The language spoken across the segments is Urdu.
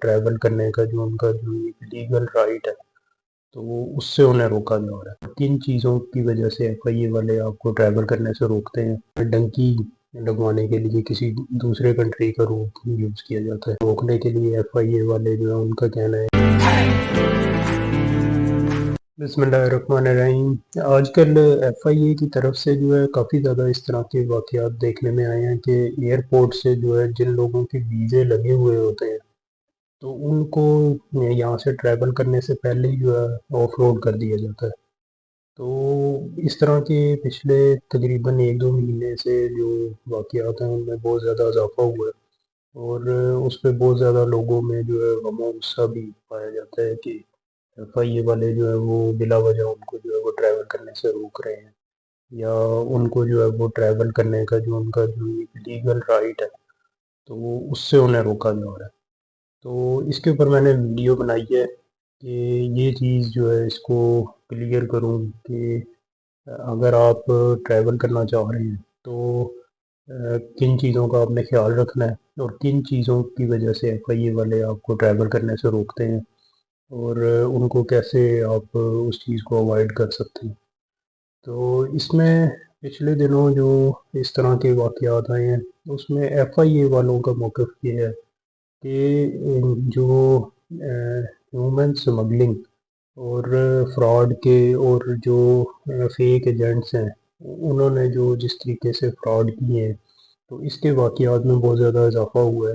ٹریول کرنے کا جو ان کا جو لیگل رائٹ ہے تو اس سے انہیں روکا جا رہا ہے۔ کن چیزوں کی وجہ سے ایف آئی اے والے آپ کو ٹریول کرنے سے روکتے ہیں؟ ڈنکی لگوانے کے لیے کسی دوسرے کنٹری کا روٹ یوز کیا جاتا ہے، روکنے کے لیے ایف آئی اے والے جو ہے ان کا کہنا ہے۔ بسم اللہ الرحمن الرحیم۔ آج کل ایف آئی اے کی طرف سے جو ہے کافی زیادہ اس طرح کے واقعات دیکھنے میں آئے ہیں کہ ایئرپورٹ سے جو ہے جن لوگوں کے ویزے لگے ہوئے ہوتے ہیں تو ان کو یہاں سے ٹریول کرنے سے پہلے ہی جو ہے آف لوڈ کر دیا جاتا ہے۔ تو اس طرح کے پچھلے تقریباً 1-2 مہینے سے جو واقعات ہیں ان میں بہت زیادہ اضافہ ہوا ہے، اور اس پہ بہت زیادہ لوگوں میں جو ہے غم و غصہ بھی پایا جاتا ہے کہ ایف آئی اے والے جو ہے وہ بلا وجہ ان کو جو ہے وہ ٹریول کرنے سے روک رہے ہیں، یا ان کو جو ہے وہ ٹریول کرنے کا جو ان کا جو لیگل رائٹ ہے تو وہ اس سے انہیں روکا جا رہا ہے۔ تو اس کے اوپر میں نے ویڈیو بنائی ہے کہ یہ چیز جو ہے اس کو کلیئر کروں کہ اگر آپ ٹریول کرنا چاہ رہے ہیں تو کن چیزوں کا آپ نے خیال رکھنا ہے، اور کن چیزوں کی وجہ سے ایف آئی اے والے آپ کو ٹریول کرنے سے روکتے ہیں، اور ان کو کیسے آپ اس چیز کو اوائڈ کر سکتے ہیں۔ تو اس میں پچھلے دنوں جو اس طرح کے واقعات آئے ہیں اس میں ایف آئی اے والوں کا موقف یہ ہے کہ جو ہیومن سمگلنگ اور فراڈ کے اور جو فیک ایجنٹس ہیں انہوں نے جو جس طریقے سے فراڈ کیے ہیں تو اس کے واقعات میں بہت زیادہ اضافہ ہوا ہے۔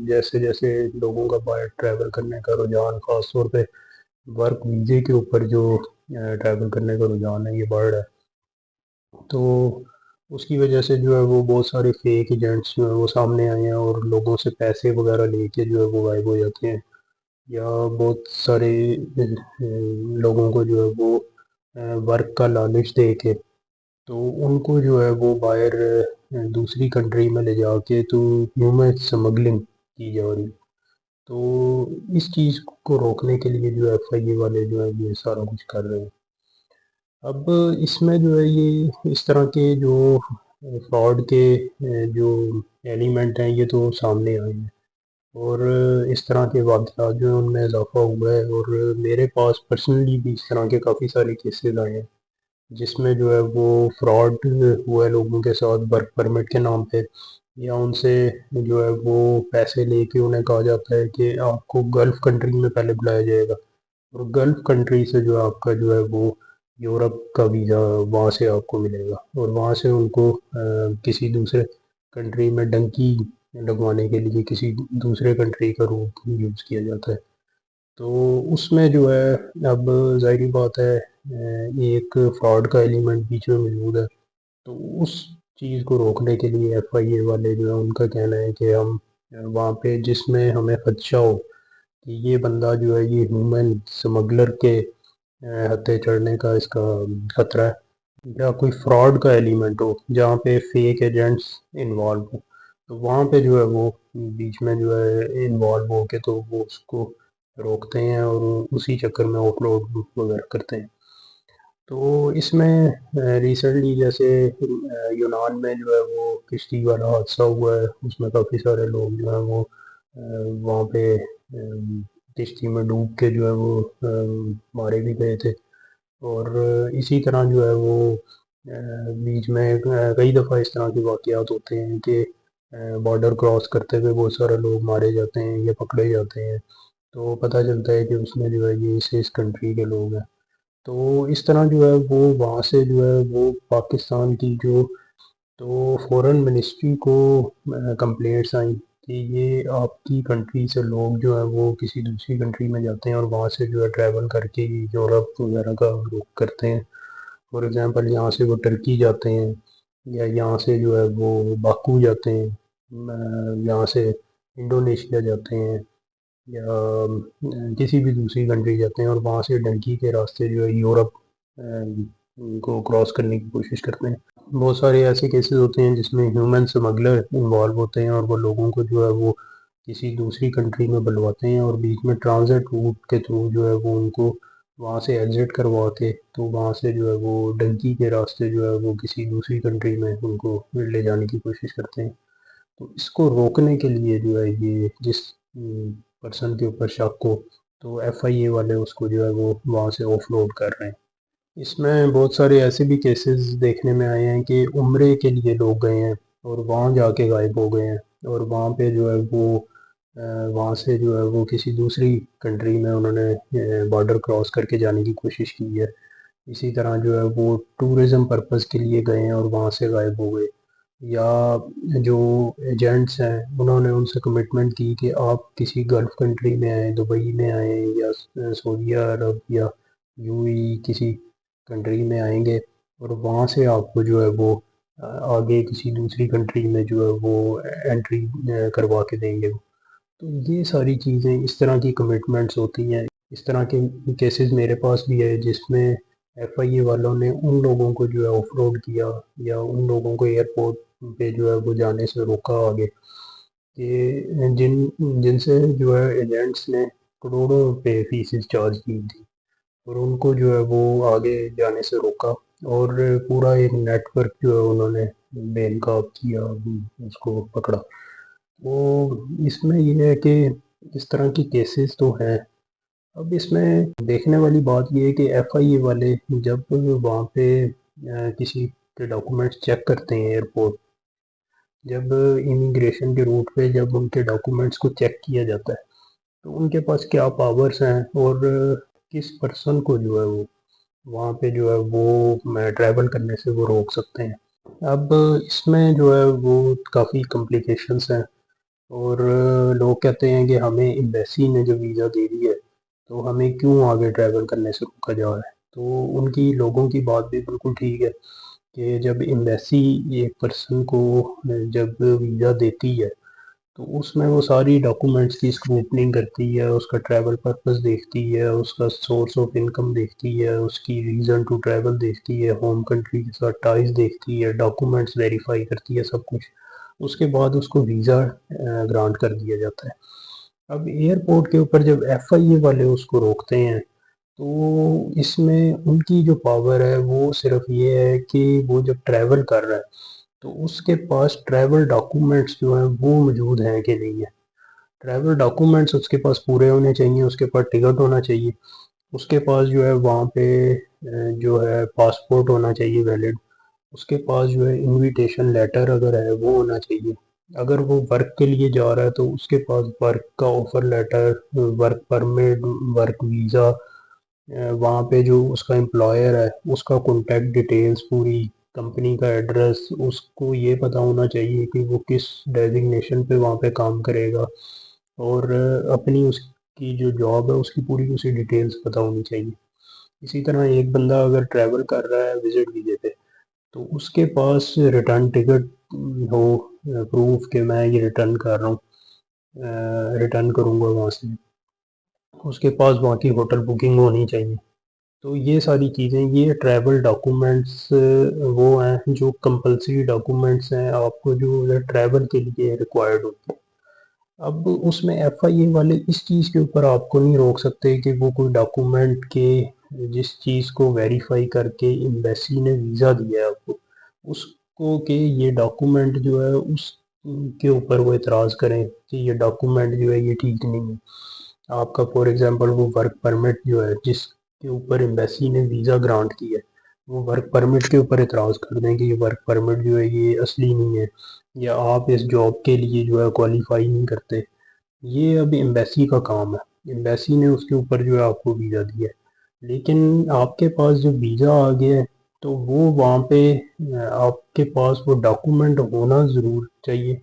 جیسے جیسے لوگوں کا باہر ٹریول کرنے کا رجحان، خاص طور پہ ورک ویزے کے اوپر جو ٹریول کرنے کا رجحان ہے یہ بڑھ رہا ہے، تو اس کی وجہ سے جو ہے وہ بہت سارے فیک ایجنٹس جو ہیں وہ سامنے آئے ہیں اور لوگوں سے پیسے وغیرہ لے کے جو ہے وہ غائب ہو جاتے ہیں، یا بہت سارے لوگوں کو جو ہے وہ ورک کا لالچ دے کے تو ان کو جو ہے وہ باہر دوسری کنٹری میں لے جا کے تو ہیومن سمگلنگ کی جا رہی۔ تو اس چیز کو روکنے کے لیے جو ایف آئی اے والے جو ہے یہ سارا کچھ کر رہے ہیں۔ اب اس میں جو ہے یہ اس طرح کے جو فراڈ کے جو ایلیمنٹ ہیں یہ تو سامنے آئے ہیں، اور اس طرح کے واقعات جو ہیں ان میں اضافہ ہوا ہے، اور میرے پاس پرسنلی بھی اس طرح کے کافی سارے کیسز آئے ہیں جس میں جو ہے وہ فراڈ ہوا ہے لوگوں کے ساتھ ورک پرمٹ کے نام پہ، یا ان سے جو ہے وہ پیسے لے کے انہیں کہا جاتا ہے کہ آپ کو گلف کنٹری میں پہلے بلایا جائے گا، اور گلف کنٹری سے جو آپ کا جو ہے وہ یورپ کا ویزا وہاں سے آپ کو ملے گا، اور وہاں سے ان کو کسی دوسرے کنٹری میں ڈنکی لگوانے کے لیے کسی دوسرے کنٹری کا روٹ یوز کیا جاتا ہے۔ تو اس میں جو ہے اب ظاہری بات ہے ایک فراڈ کا ایلیمنٹ بیچ میں موجود ہے، تو اس چیز کو روکنے کے لیے ایف آئی اے والے جو ہے ان کا کہنا ہے کہ ہم وہاں پہ جس میں ہمیں خدشہ ہو کہ یہ بندہ جو ہے یہ ہیومن سمگلر کے ہتھے چڑھنے کا اس کا خطرہ ہے، یا کوئی فراڈ کا ایلیمنٹ ہو جہاں پہ فیک ایجنٹس انوالو ہو، تو وہاں پہ جو ہے وہ بیچ میں جو ہے انوالو ہو کے تو وہ اس کو روکتے ہیں اور اسی چکر میں آف لوڈ وغیرہ کرتے ہیں۔ تو اس میں ریسنٹلی جیسے یونان میں جو ہے وہ کشتی والا حادثہ ہوا ہے، اس میں کافی سارے لوگ جو ہیں وہ وہاں پہ کشتی میں ڈوب کے جو ہے وہ مارے بھی گئے تھے، اور اسی طرح جو ہے وہ بیچ میں کئی دفعہ اس طرح کے واقعات ہوتے ہیں کہ بارڈر کراس کرتے ہوئے بہت سارے لوگ مارے جاتے ہیں یا پکڑے جاتے ہیں، تو پتہ چلتا ہے کہ اس میں جو ہے یہ اس کنٹری کے لوگ ہیں۔ تو اس طرح جو ہے وہ وہاں سے جو ہے وہ پاکستان کی جو تو فورن منسٹری کو کمپلینٹس آئیں کہ یہ آپ کی کنٹری سے لوگ جو ہے وہ کسی دوسری کنٹری میں جاتے ہیں اور وہاں سے جو ہے ٹریول کر کے یورپ وغیرہ کا رخ کرتے ہیں۔ فار ایگزامپل یہاں سے وہ ٹرکی جاتے ہیں، یا یہاں سے جو ہے وہ باکو جاتے ہیں، یہاں سے انڈونیشیا جاتے ہیں، یا کسی بھی دوسری کنٹری جاتے ہیں اور وہاں سے ڈنکی کے راستے جو ہے یورپ کو کراس کرنے کی کوشش کرتے ہیں۔ بہت سارے ایسے کیسز ہوتے ہیں جس میں ہیومن سمگلر انوالو ہوتے ہیں اور وہ لوگوں کو جو ہے وہ کسی دوسری کنٹری میں بلواتے ہیں، اور بیچ میں ٹرانزٹ روٹ کے تھرو جو ہے وہ ان کو وہاں سے ایگزٹ کروا کے تو وہاں سے جو ہے وہ ڈنکی کے راستے جو ہے وہ کسی دوسری کنٹری میں ان کو لے جانے کی کوشش کرتے ہیں۔ تو اس کو روکنے کے لیے جو ہے یہ جس پرسن کے اوپر شک ہو تو ایف آئی اے والے اس کو جو ہے وہ وہاں سے آف لوڈ کر رہے ہیں۔ اس میں بہت سارے ایسے بھی کیسز دیکھنے میں آئے ہیں کہ عمرے کے لیے لوگ گئے ہیں اور وہاں جا کے غائب ہو گئے ہیں، اور وہاں پہ جو ہے وہ وہاں سے جو ہے وہ کسی دوسری کنٹری میں انہوں نے بارڈر کراس کر کے جانے کی کوشش کی ہے۔ اسی طرح جو ہے وہ ٹورزم پرپز کے لیے گئے ہیں اور وہاں سے غائب ہو گئے، یا جو ایجنٹس ہیں انہوں نے ان سے کمٹمنٹ کی کہ آپ کسی گلف کنٹری میں آئیں، دبئی میں آئیں یا سعودیہ عرب یا یو اے کسی کنٹری میں آئیں گے، اور وہاں سے آپ کو جو ہے وہ آگے کسی دوسری کنٹری میں جو ہے وہ انٹری کروا کے دیں گے۔ تو یہ ساری چیزیں اس طرح کی کمٹمنٹس ہوتی ہیں۔ اس طرح کے کیسز میرے پاس بھی ہے جس میں ایف آئی اے والوں نے ان لوگوں کو جو ہے آف لوڈ کیا یا ان لوگوں کو ایئرپورٹ پہ جو ہے وہ جانے سے روکا آگے، کہ جن سے جو ہے ایجنٹس نے کروڑوں روپے فیسز چارج کی تھی، اور ان کو جو ہے وہ آگے جانے سے روکا، اور پورا ایک نیٹ ورک جو ہے انہوں نے بے نقاب کیا، اس کو پکڑا۔ تو اس میں یہ ہے کہ اس طرح کی کیسز تو ہیں۔ اب اس میں دیکھنے والی بات یہ ہے کہ ایف آئی اے والے جب وہاں پہ کسی کے ڈاکومنٹس چیک کرتے ہیں ایئرپورٹ، جب امیگریشن کے روٹ پہ جب ان کے ڈاکومنٹس کو چیک کیا جاتا ہے تو ان کے پاس کیا پاورز ہیں اور کس پرسن کو جو ہے وہ وہاں پہ جو ہے وہ ٹریول کرنے سے وہ روک سکتے ہیں۔ اب اس میں جو ہے وہ کافی کمپلیکیشنس ہیں، اور لوگ کہتے ہیں کہ ہمیں ایمبیسی نے جو ویزا دے دی ہے تو ہمیں کیوں آگے ٹریول کرنے سے روکا جا رہا ہے۔ تو ان کی لوگوں کی بات بھی بالکل ٹھیک ہے کہ جب ایمبیسی ایک پرسن کو جب ویزا دیتی ہے تو اس میں وہ ساری ڈاکومنٹس کی اسکروٹنگ کرتی ہے، اس کا ٹریول پرپز دیکھتی ہے، اس کا سورس آف انکم دیکھتی ہے، اس کی ریزن ٹو ٹریول دیکھتی ہے، ہوم کنٹری کے ساتھ ٹائز دیکھتی ہے، ڈاکومنٹس ویریفائی کرتی ہے، سب کچھ۔ اس کے بعد اس کو ویزا گرانٹ کر دیا جاتا ہے۔ اب ایئرپورٹ کے اوپر جب ایف آئی اے والے اس کو روکتے ہیں تو اس میں ان کی جو پاور ہے وہ صرف یہ ہے کہ وہ جب ٹریول کر رہا ہے تو اس کے پاس ٹریول ڈاکومنٹس جو ہیں وہ موجود ہیں کہ نہیں ہے۔ ٹریول ڈاکومنٹس اس کے پاس پورے ہونے چاہیے، اس کے پاس ٹکٹ ہونا چاہیے، اس کے پاس جو ہے وہاں پہ جو ہے پاسپورٹ ہونا چاہیے ویلڈ، اس کے پاس جو ہے انویٹیشن لیٹر اگر ہے وہ ہونا چاہیے۔ اگر وہ ورک کے لیے جا رہا ہے تو اس کے پاس ورک کا offer letter, work permit, work visa, وہاں پہ جو اس کا امپلائر ہے اس کا کانٹیکٹ ڈیٹیلز، پوری کمپنی کا ایڈریس، اس کو یہ پتہ ہونا چاہیے کہ وہ کس ڈیزگنیشن پہ وہاں پہ کام کرے گا، اور اپنی اس کی جو جاب ہے اس کی پوری اسی ڈیٹیلز پتہ ہونی چاہیے۔ اسی طرح ایک بندہ اگر ٹریول کر رہا ہے وزٹ ویزے پہ تو اس کے پاس ریٹرن ٹکٹ ہو، پروف کہ میں یہ ریٹرن کر رہا ہوں، ریٹرن کروں گا وہاں سے، اس کے پاس وہاں کی ہوٹل بکنگ ہونی چاہیے۔ تو یہ ساری چیزیں، یہ ٹریول ڈاکومنٹس وہ ہیں جو کمپلسری ڈاکومنٹس ہیں آپ کو جو ٹریول کے لیے ریکوائرڈ ہوتے ہیں۔ اب اس میں ایف آئی اے والے اس چیز کے اوپر آپ کو نہیں روک سکتے کہ وہ کوئی ڈاکومنٹ کے جس چیز کو ویریفائی کر کے ایمبیسی نے ویزا دیا ہے آپ کو، اس کو کہ یہ ڈاکومنٹ جو ہے اس کے اوپر وہ اعتراض کریں کہ یہ ڈاکومنٹ جو ہے یہ ٹھیک نہیں ہے۔ آپ کا فار ایگزامپل وہ ورک پرمٹ جو ہے جس کے اوپر ایمبیسی نے ویزا گرانٹ کیا ہے، وہ ورک پرمٹ کے اوپر اعتراض کر دیں کہ یہ ورک پرمٹ جو ہے یہ اصلی نہیں ہے، یا آپ اس جاب کے لیے جو ہے کوالیفائی نہیں کرتے۔ یہ اب ایمبیسی کا کام ہے، ایمبیسی نے اس کے اوپر جو ہے آپ کو ویزا دیا ہے، لیکن آپ کے پاس جو ویزا آ گیا ہے تو وہ وہاں پہ آپ کے پاس وہ ڈاکومنٹ ہونا ضرور چاہیے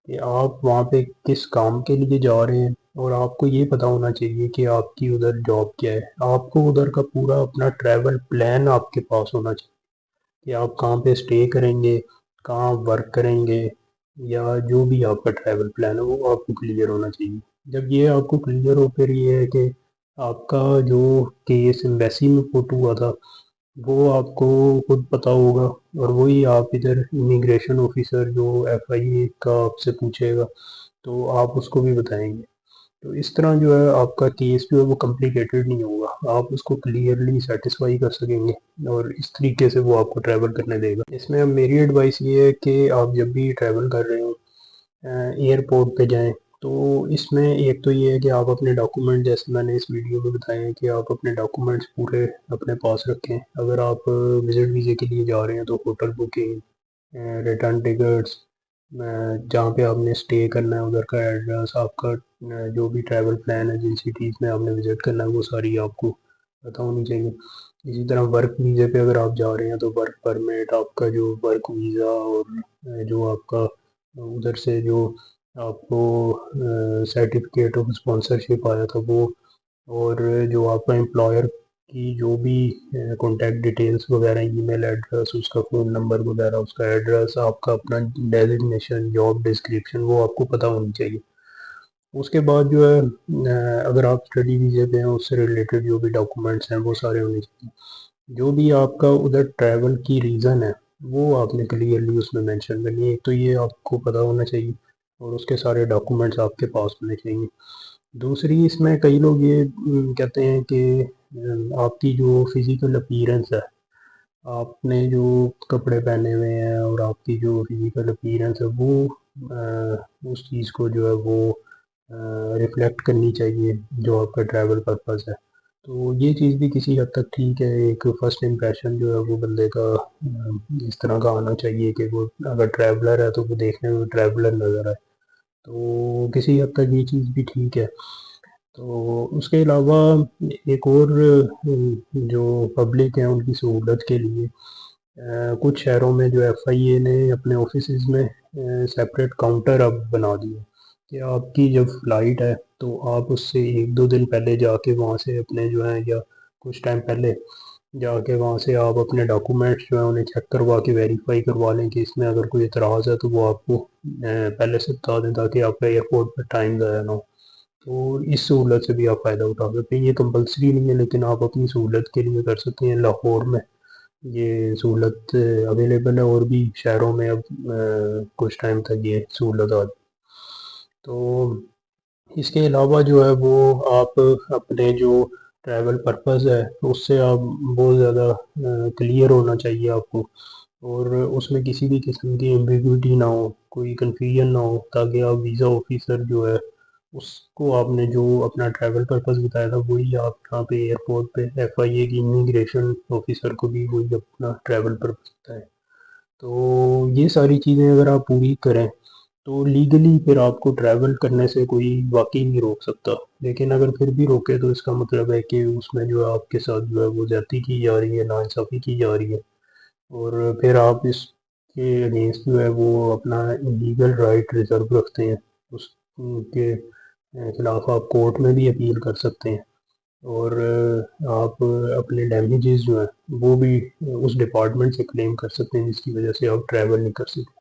کہ آپ وہاں پہ کس کام کے لیے جا رہے ہیں، اور آپ کو یہ پتہ ہونا چاہیے کہ آپ کی ادھر جاب کیا ہے۔ آپ کو ادھر کا پورا اپنا ٹریول پلان آپ کے پاس ہونا چاہیے کہ آپ کہاں پہ اسٹے کریں گے، کہاں ورک کریں گے، یا جو بھی آپ کا ٹریول پلان ہے وہ آپ کو کلیئر ہونا چاہیے۔ جب یہ آپ کو کلیئر ہو، پھر یہ ہے کہ آپ کا جو کیس ایمبیسی میں پٹ ہوا تھا وہ آپ کو خود پتہ ہوگا، اور وہی آپ ادھر امیگریشن آفیسر جو ایف آئی اے کا آپ سے پوچھے گا تو آپ اس کو بھی بتائیں گے۔ تو اس طرح جو ہے آپ کا کیس جو ہے وہ کمپلیکیٹڈ نہیں ہوگا، آپ اس کو کلیئرلی سیٹسفائی کر سکیں گے، اور اس طریقے سے وہ آپ کو ٹریول کرنے دے گا۔ اس میں اب میری ایڈوائس یہ ہے کہ آپ جب بھی ٹریول کر رہے ہوں ایئرپورٹ پہ جائیں تو اس میں ایک تو یہ ہے کہ آپ اپنے ڈاکومنٹ، جیسے میں نے اس ویڈیو میں بتایا ہے کہ آپ اپنے ڈاکومنٹس پورے اپنے پاس رکھیں. اگر آپ وزٹ ویزے کے لیے جا رہے ہیں تو ہوٹل بکنگ، ریٹرن ٹکٹس، جہاں پہ آپ نے اسٹے کرنا ہے ادھر کا ایڈریس، آپ کا جو بھی ٹریول پلان ہے، جن سٹیز میں آپ نے وزٹ کرنا ہے وہ ساری آپ کو پتہ ہونی چاہیے. اسی طرح ورک ویزے پہ اگر آپ جا رہے ہیں تو ورک پرمٹ، آپ کا جو ورک ویزا، اور جو آپ کا ادھر سے جو آپ کو سرٹیفکیٹ آف اسپانسرشپ آیا تھا وہ، اور جو آپ کا امپلائر کی جو بھی کانٹیکٹ ڈیٹیلس وغیرہ، ای میل ایڈریس، اس کا فون نمبر وغیرہ، اس کا ایڈریس، آپ کا اپنا ڈیزگنیشن، جاب ڈسکرپشن، وہ آپ کو پتہ ہونی چاہیے. اس کے بعد جو ہے اگر آپ اسٹڈی ویزے پہ ہیں اس سے ریلیٹڈ جو بھی ڈاکومنٹس ہیں وہ سارے ہونے چاہیے. جو بھی آپ کا ادھر ٹریول کی ریزن ہے وہ آپ نے کلیئرلی اس میں مینشن کرنی ہے. ایک تو یہ آپ کو پتہ ہونا چاہیے، اور اس کے سارے ڈاکومنٹس آپ کے پاس ہونے چاہیے. دوسری، اس میں کئی لوگ یہ کہتے ہیں کہ آپ کی جو فزیکل اپیرنس ہے، آپ نے جو کپڑے پہنے ہوئے ہیں اور آپ کی جو فزیکل اپیرنس ہے وہ اس چیز کو جو ہے وہ ریفلیکٹ کرنی چاہیے جو آپ کا ٹریول پرپز ہے. تو یہ چیز بھی کسی حد تک ٹھیک ہے. ایک فرسٹ امپریشن جو ہے وہ بندے کا اس طرح کا آنا چاہیے کہ وہ اگر ٹریولر ہے تو وہ دیکھنے میں ٹریولر نظر آئے. تو کسی حد تک یہ چیز بھی ٹھیک ہے. تو اس کے علاوہ ایک اور جو پبلک ہیں ان کی سہولت کے لیے کچھ شہروں میں جو ایف آئی اے نے اپنے آفیسز میں سیپریٹ کاؤنٹر اب بنا دیے کہ آپ کی جب فلائٹ ہے تو آپ اس سے ایک دو دن پہلے جا کے وہاں سے اپنے جو ہیں، یا کچھ ٹائم پہلے جا کے وہاں سے آپ اپنے ڈاکومنٹس جو ہیں انہیں چیک کروا کے ویریفائی کروا لیں کہ اس میں اگر کوئی اعتراض ہے تو وہ آپ کو پہلے سے بتا دیں تاکہ آپ کا ایئرپورٹ پہ ٹائم ضائع نہ ہو. تو اس سہولت سے بھی آپ فائدہ اٹھا سکتے ہیں. یہ کمپلسری نہیں ہے لیکن آپ اپنی سہولت کے لیے کر سکتے ہیں. لاہور میں یہ سہولت اویلیبل ہے، اور بھی شہروں میں اب کچھ ٹائم تک یہ سہولت آ. تو اس کے علاوہ جو ہے وہ آپ اپنے جو ٹریول پرپز ہے اس سے آپ بہت زیادہ کلیئر ہونا چاہیے آپ کو، اور اس میں کسی بھی قسم کی ایمبیگوٹی نہ ہو، کوئی کنفیوژن نہ ہو، تاکہ آپ ویزا آفیسر جو ہے اس کو آپ نے جو اپنا ٹریول پرپز بتایا تھا وہی آپ یہاں پہ ایئرپورٹ پہ ایف آئی اے کی امیگریشن آفیسر کو بھی وہی اپنا ٹریول پرپز بتائے. تو یہ ساری چیزیں اگر آپ پوری کریں تو لیگلی پھر آپ کو ٹریول کرنے سے کوئی واقعی نہیں روک سکتا. لیکن اگر پھر بھی روکے تو اس کا مطلب ہے کہ اس میں جو ہے آپ کے ساتھ جو ہے وہ زیادتی کی جا رہی ہے، ناانصافی کی جا رہی ہے، اور پھر آپ اس کے اگینسٹ جو ہے وہ اپنا لیگل رائٹ ریزرو رکھتے ہیں. اس کے خلاف آپ کورٹ میں بھی اپیل کر سکتے ہیں، اور آپ اپنے ڈیمیجز جو ہیں وہ بھی اس ڈپارٹمنٹ سے کلیم کر سکتے ہیں جس کی وجہ سے آپ ٹریول نہیں کر سکتے.